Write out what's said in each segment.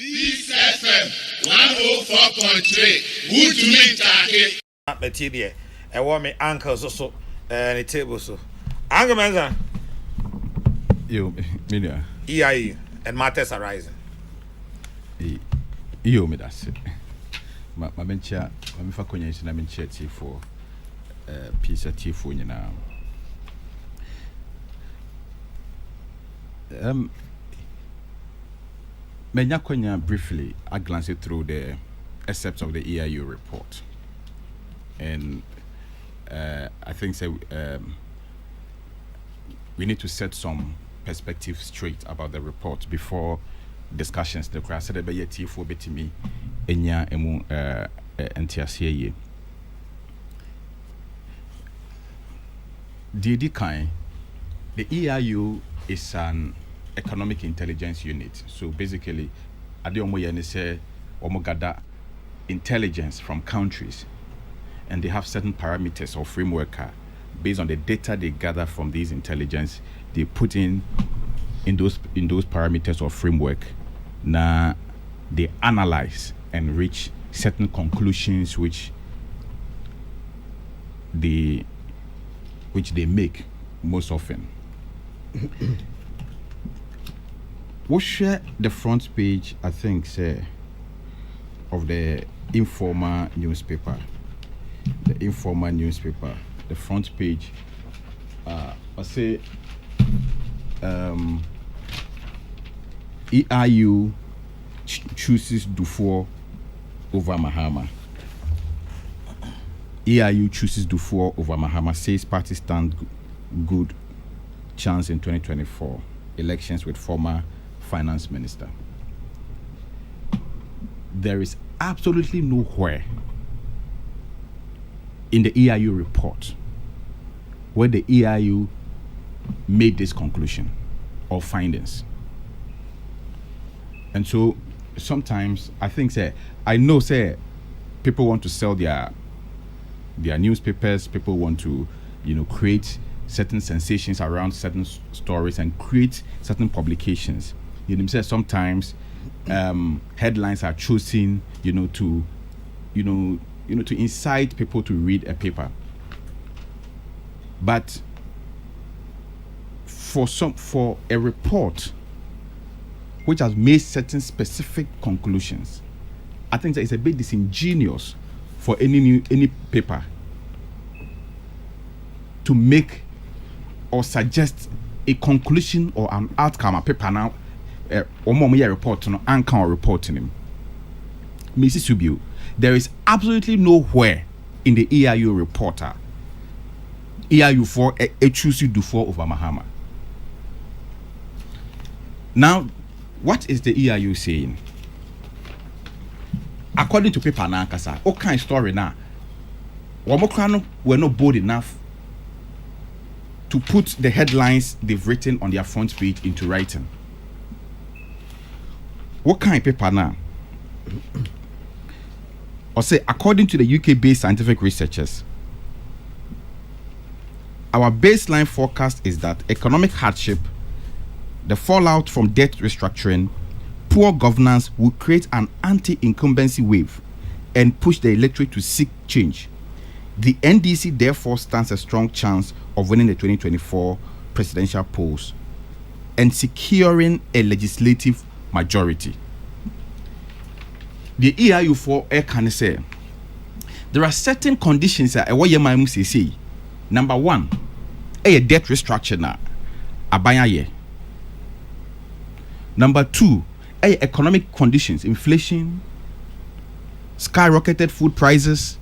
Peace FM 104.3. Good to meet you. Material. I want me uncles also the table so. Uncle Mensah. You, Milia. EIU and matters arising. You, me that's it. My mencha, my faconys and I'm in chatty for piece of tea for you now. Menyakonya briefly, I glanced through the excerpts of the EIU report, and I think we need to set some perspective straight about the report before discussions. The class said be tea for betimi enya emu entiasie. The EIU is an economic intelligence unit. So basically, Adiomo say omo gather intelligence from countries, and they have certain parameters or framework based on the data they gather from these intelligence. They put in those parameters or framework. Now they analyze and reach certain conclusions which they make most often. We'll share the front page, I think, of the Informer newspaper. The Informer newspaper. The front page. I say EIU chooses Duffuor over Mahama. EIU chooses Duffuor over Mahama, says party stand good chance in 2024 elections with former finance minister. There is absolutely nowhere in the EIU report where the EIU made this conclusion or findings. And so sometimes I think I know people want to sell their newspapers, people want to create certain sensations around certain stories and create certain publications. Sometimes headlines are chosen to incite people to read a paper. But for a report which has made certain specific conclusions, I think that it's a bit disingenuous for any paper to make or suggest a conclusion or an outcome. A paper now report no anchor reporting him. Mrs. Subio, there is absolutely nowhere in the EIU reporter EIU for a choose you Duffuor over Mahama. Now, what is the EIU saying? According to paper na kasa, what kind of story now? Wamokrano were not bold enough to put the headlines they've written on their front page into writing. What kind of paper now? Or say, according to the UK-based scientific researchers, our baseline forecast is that economic hardship, the fallout from debt restructuring, poor governance will create an anti-incumbency wave and push the electorate to seek change. The NDC therefore stands a strong chance of winning the 2024 presidential polls and securing a legislative majority. The EIU for air can say there are certain conditions that say. Number one, a debt restructure na abaya. Number two, economic conditions, inflation, skyrocketed food prices,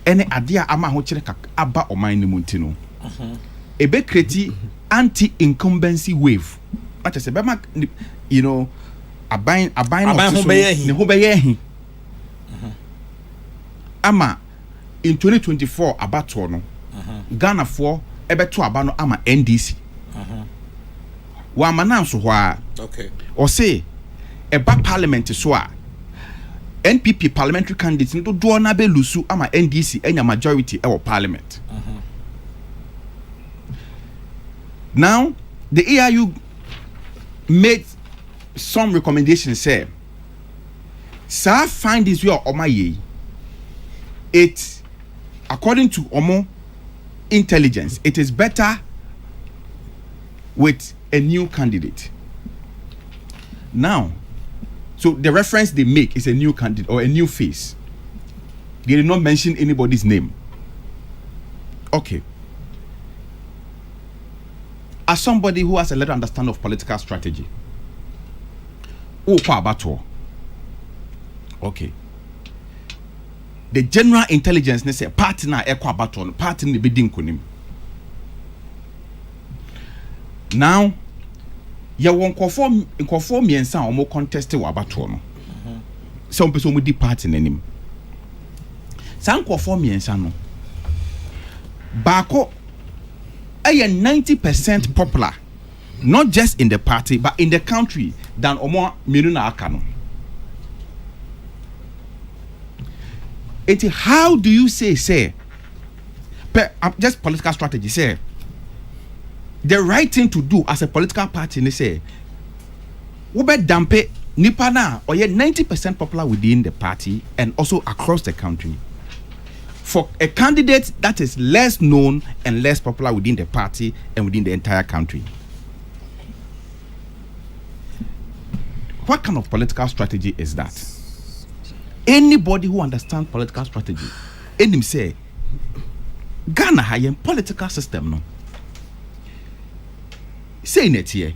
any idea ama ho kire aba oman ni muntino. Ebe create anti-incumbency wave. What I say, be aban ne ho beye hi. Ama in 2024 abato no Ghana for ebeto aba no ama NDC. Wa manam so hwa. Okay. Or say eba parliament so a NPP parliamentary candidates no do na be lusu ama NDC enya majority e parliament. Now the EIU made some recommendations say, sir, find this way or my it, according to Omo intelligence, it is better with a new candidate. Now, so the reference they make is a new candidate or a new face. They did not mention anybody's name. Okay. As somebody who has a little understanding of political strategy, okay. The general intelligence ne say party na ekwa baton, party ne bedi nkonim. Now, ya won conform miensa omo contest wa bato no. Some person omo di party nanim. San conform miensa no. Bako a 90% popular, not just in the party but in the country than omo miruna akano. How do you say just political strategy say the right thing to do as a political party they say we be dampe nipa na or 90% popular within the party and also across the country for a candidate that is less known and less popular within the party and within the entire country. What kind of political strategy is that? Anybody who understands political strategy, and him say, Ghana has a political system, no. Saying it here,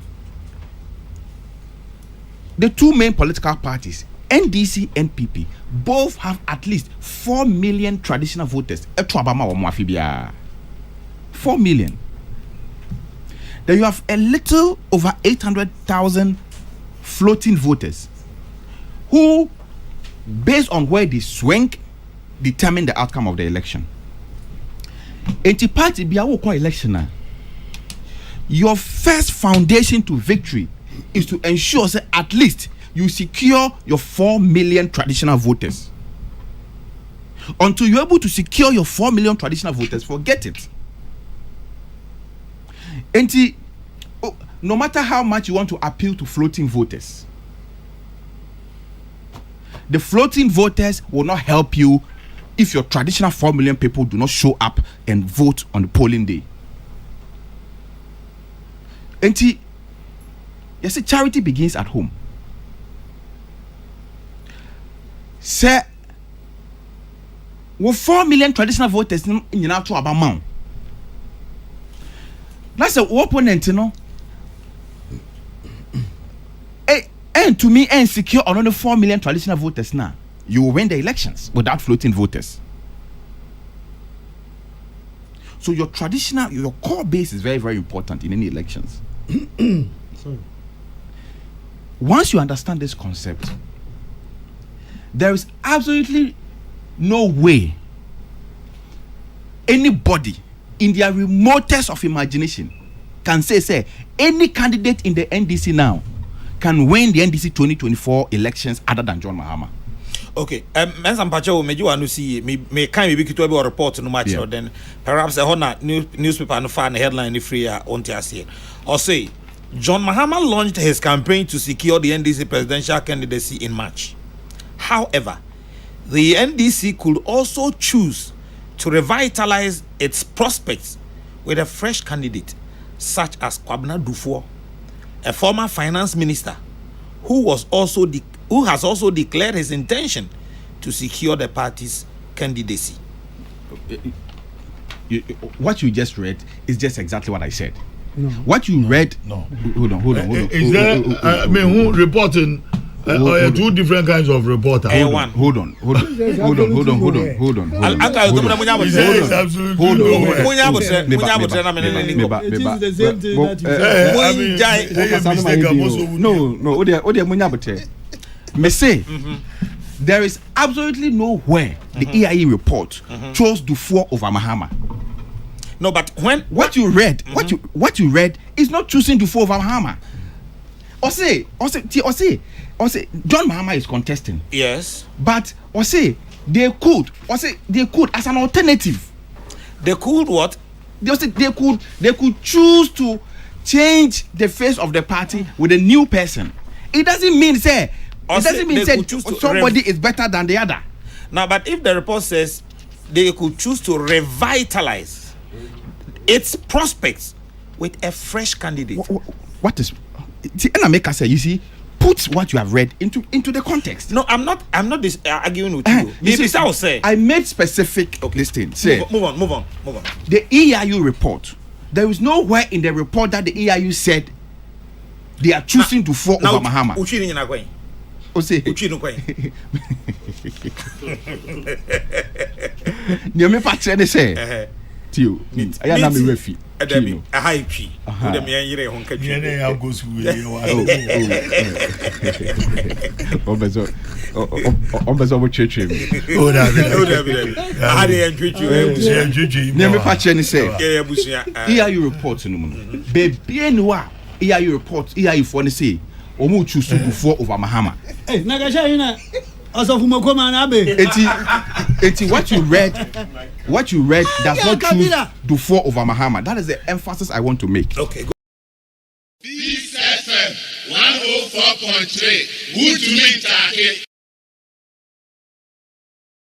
the two main political parties, NDC and PP, both have at least 4 million traditional voters. 4 million. Then you have a little over 800,000 floating voters who, based on where they swing, determine the outcome of the election. Enti party biya wo election, your first foundation to victory is to ensure that at least you secure your 4 million traditional voters. Until you're able to secure your 4 million traditional voters, forget it. Enti, no matter how much you want to appeal to floating voters, the floating voters will not help you if your traditional 4 million people do not show up and vote on the polling day. And you see, charity begins at home. Say, with 4 million traditional voters in to Abamount. That's an opponent, you know. And to me, and secure another 4 million traditional voters now, you will win the elections without floating voters. So your core base is very, very important in any elections. Sorry. Once you understand this concept, there is absolutely no way anybody in their remotest of imagination can say any candidate in the NDC now can win the NDC 2024 elections other than John Mahama. Okay, Mensah Pacho, may you want to see me kind of be a report no much, or then perhaps a honor newspaper no fan headline free on TSC. Or say John Mahama launched his campaign to secure the NDC presidential candidacy in March. However, the NDC could also choose to revitalize its prospects with a fresh candidate, such as Kwabena Duffuor, a former finance minister who has also declared his intention to secure the party's candidacy. What you just read is just exactly what I said. No. What you read. No. Hold on. Is there? Who reporting? Two different kinds of reporters. Hold on. Me say, there is absolutely nowhere the EIU report chose Duffuor over Mahama. No, but what you read is not choosing Duffuor over Mahama. Or say, John Mahama is contesting. Yes. But they could as an alternative. They could what? They could choose to change the face of the party with a new person. it doesn't mean say. It Or doesn't mean they say could choose to somebody is better than the other. Now, but if the report says they could choose to revitalize its prospects with a fresh candidate, What is? See, and I make us say, you see, put what you have read into the context. no, I'm not arguing with you. You see, I will say. I made specific this thing. Say, Move on. the EIU report. There is nowhere in the report that the EIU said they are choosing to fall over Mahama. O say, you me patch any say. Tio, I am not me refi. A high tree. The man yere hon ka Yene ya go su we. Obezo wo cheche. Oh, that. I had a juju. Me patch any say. Yeah, busia. EIU report no mu. Baby no a EIU report EIU for ne say omo choose to fall over Mahama. Eh, na ga sha ina. Osofumokoma na be. Eti what you read does not choose Duffuor over Mahama. That is the emphasis I want to make. Okay, go. Peace FM 104.3. Good to meet you.